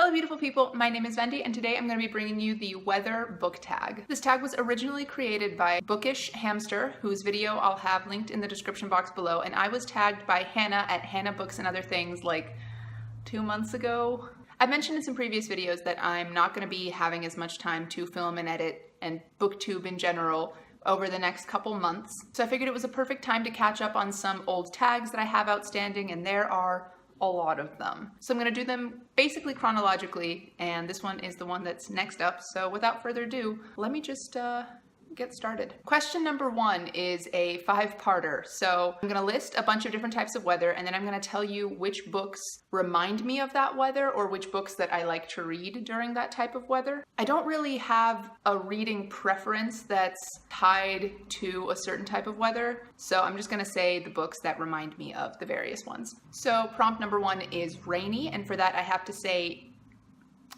Hello beautiful people, my name is Vendi and today I'm going to be bringing you the weather book tag. This tag was originally created by Bookish Hamster, whose video I'll have linked in the description box below, and I was tagged by Hannah at Hannah Books and Other Things like 2 months ago. I mentioned in some previous videos that I'm not going to be having as much time to film and edit and booktube in general over the next couple months, so I figured it was a perfect time to catch up on some old tags that I have outstanding, and there are a lot of them. So I'm going to do them basically chronologically, and this one is the one that's next up. So without further ado, let me just get started. Question number 1 is a 5-parter. So I'm going to list a bunch of different types of weather, and then I'm going to tell you which books remind me of that weather or which books that I like to read during that type of weather. I don't really have a reading preference that's tied to a certain type of weather, so I'm just going to say the books that remind me of the various ones. So prompt number 1 is rainy, and for that I have to say,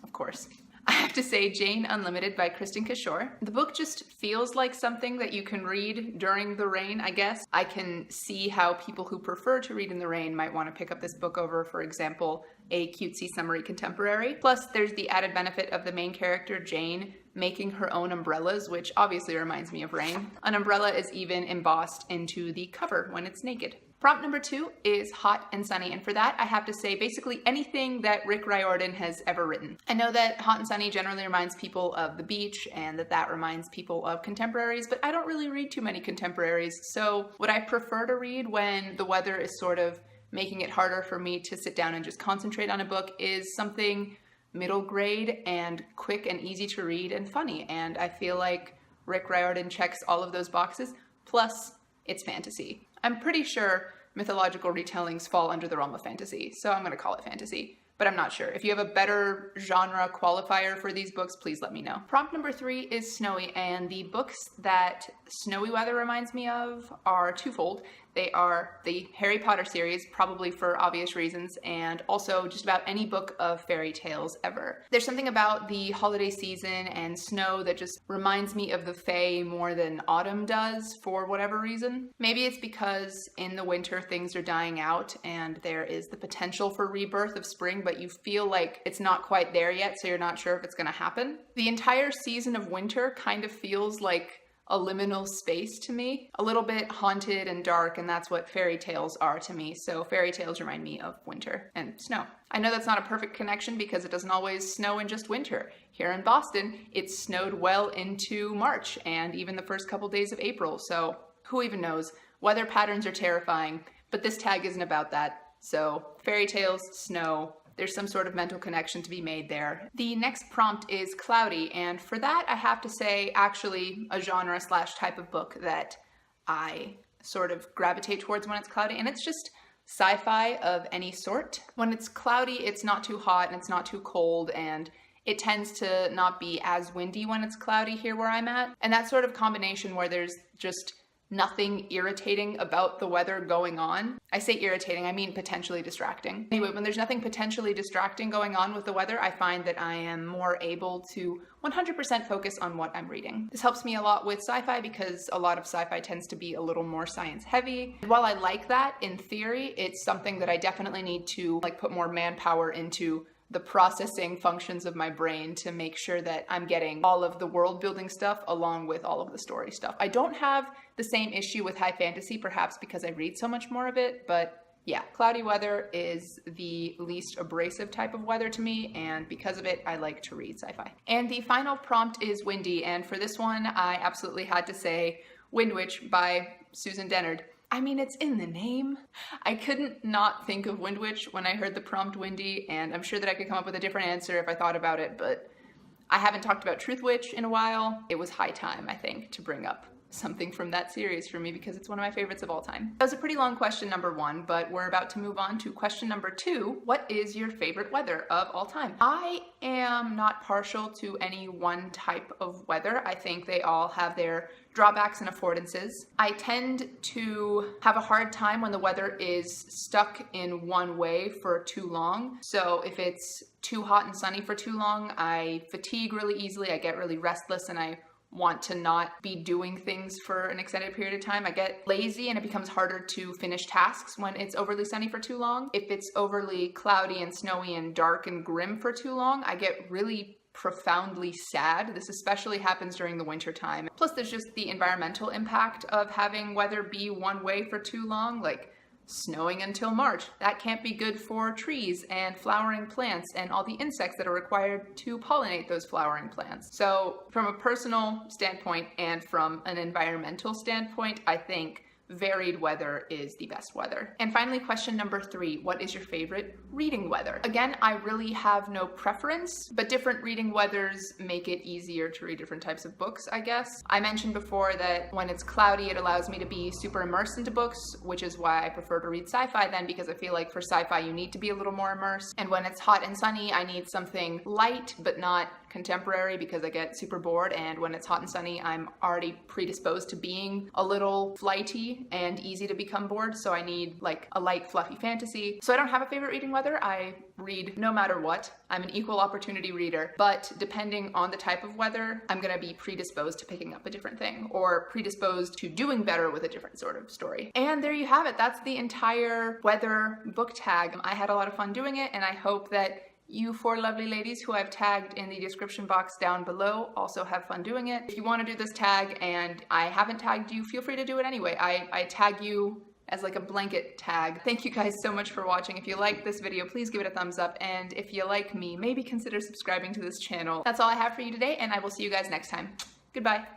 of course, I have to say Jane Unlimited by Kristen Kishore. The book just feels like something that you can read during the rain, I guess. I can see how people who prefer to read in the rain might want to pick up this book over, for example, a cutesy summery contemporary. Plus, there's the added benefit of the main character, Jane, making her own umbrellas, which obviously reminds me of rain. An umbrella is even embossed into the cover when it's naked. Prompt number 2 is Hot and Sunny, and for that I have to say basically anything that Rick Riordan has ever written. I know that Hot and Sunny generally reminds people of the beach and that reminds people of contemporaries, but I don't really read too many contemporaries, so what I prefer to read when the weather is sort of making it harder for me to sit down and just concentrate on a book is something middle grade and quick and easy to read and funny, and I feel like Rick Riordan checks all of those boxes, plus it's fantasy. I'm pretty sure mythological retellings fall under the realm of fantasy, so I'm going to call it fantasy, but I'm not sure. If you have a better genre qualifier for these books, please let me know. Prompt number 3 is snowy, and the books that snowy weather reminds me of are twofold. They are the Harry Potter series, probably for obvious reasons, and also just about any book of fairy tales ever. There's something about the holiday season and snow that just reminds me of the Fae more than autumn does for whatever reason. Maybe it's because in the winter things are dying out and there is the potential for rebirth of spring, but you feel like it's not quite there yet, so you're not sure if it's going to happen. The entire season of winter kind of feels like a liminal space to me, a little bit haunted and dark, and that's what fairy tales are to me. So fairy tales remind me of winter and snow. I know that's not a perfect connection because it doesn't always snow in just winter. Here in Boston, it snowed well into March and even the first couple days of April, so who even knows? Weather patterns are terrifying, but this tag isn't about that. So fairy tales, snow, there's some sort of mental connection to be made there. The next prompt is cloudy, and for that I have to say actually a genre / type of book that I sort of gravitate towards when it's cloudy, and it's just sci-fi of any sort. When it's cloudy, it's not too hot and it's not too cold, and it tends to not be as windy when it's cloudy here where I'm at. And that sort of combination where there's just nothing irritating about the weather going on. I say irritating, I mean potentially distracting. Anyway, when there's nothing potentially distracting going on with the weather, I find that I am more able to 100% focus on what I'm reading. This helps me a lot with sci-fi because a lot of sci-fi tends to be a little more science heavy. And while I like that in theory, it's something that I definitely need to put more manpower into the processing functions of my brain to make sure that I'm getting all of the world building stuff along with all of the story stuff. I don't have the same issue with high fantasy, perhaps because I read so much more of it, but yeah, cloudy weather is the least abrasive type of weather to me, and because of it, I like to read sci-fi. And the final prompt is windy, and for this one, I absolutely had to say Wind Witch by Susan Dennard. I mean, it's in the name. I couldn't not think of Wind Witch when I heard the prompt windy, and I'm sure that I could come up with a different answer if I thought about it, but I haven't talked about Truth Witch in a while. It was high time, I think, to bring up something from that series for me because it's one of my favorites of all time. That was a pretty long question number 1, but we're about to move on to question number 2. What is your favorite weather of all time? I am not partial to any one type of weather. I think they all have their drawbacks and affordances. I tend to have a hard time when the weather is stuck in one way for too long. So if it's too hot and sunny for too long, I fatigue really easily, I get really restless, and I want to not be doing things for an extended period of time. I get lazy and it becomes harder to finish tasks when it's overly sunny for too long. If it's overly cloudy and snowy and dark and grim for too long, I get really profoundly sad. This especially happens during the winter time. Plus there's just the environmental impact of having weather be one way for too long, like snowing until March. That can't be good for trees and flowering plants and all the insects that are required to pollinate those flowering plants. So from a personal standpoint and from an environmental standpoint, I think varied weather is the best weather. And finally, question number 3, what is your favorite reading weather? Again, I really have no preference, but different reading weathers make it easier to read different types of books, I guess. I mentioned before that when it's cloudy, it allows me to be super immersed into books, which is why I prefer to read sci-fi then, because I feel like for sci-fi you need to be a little more immersed. And when it's hot and sunny, I need something light but not contemporary because I get super bored, and when it's hot and sunny, I'm already predisposed to being a little flighty and easy to become bored, so I need like a light, fluffy fantasy. So I don't have a favorite reading weather. I read no matter what. I'm an equal opportunity reader, but depending on the type of weather, I'm gonna be predisposed to picking up a different thing or predisposed to doing better with a different sort of story. And there you have it. That's the entire weather book tag. I had a lot of fun doing it, and I hope that you 4 lovely ladies who I've tagged in the description box down below also have fun doing it. If you want to do this tag and I haven't tagged you, feel free to do it anyway. I tag you as like a blanket tag. Thank you guys so much for watching. If you liked this video, please give it a thumbs up. And if you like me, maybe consider subscribing to this channel. That's all I have for you today, and I will see you guys next time. Goodbye.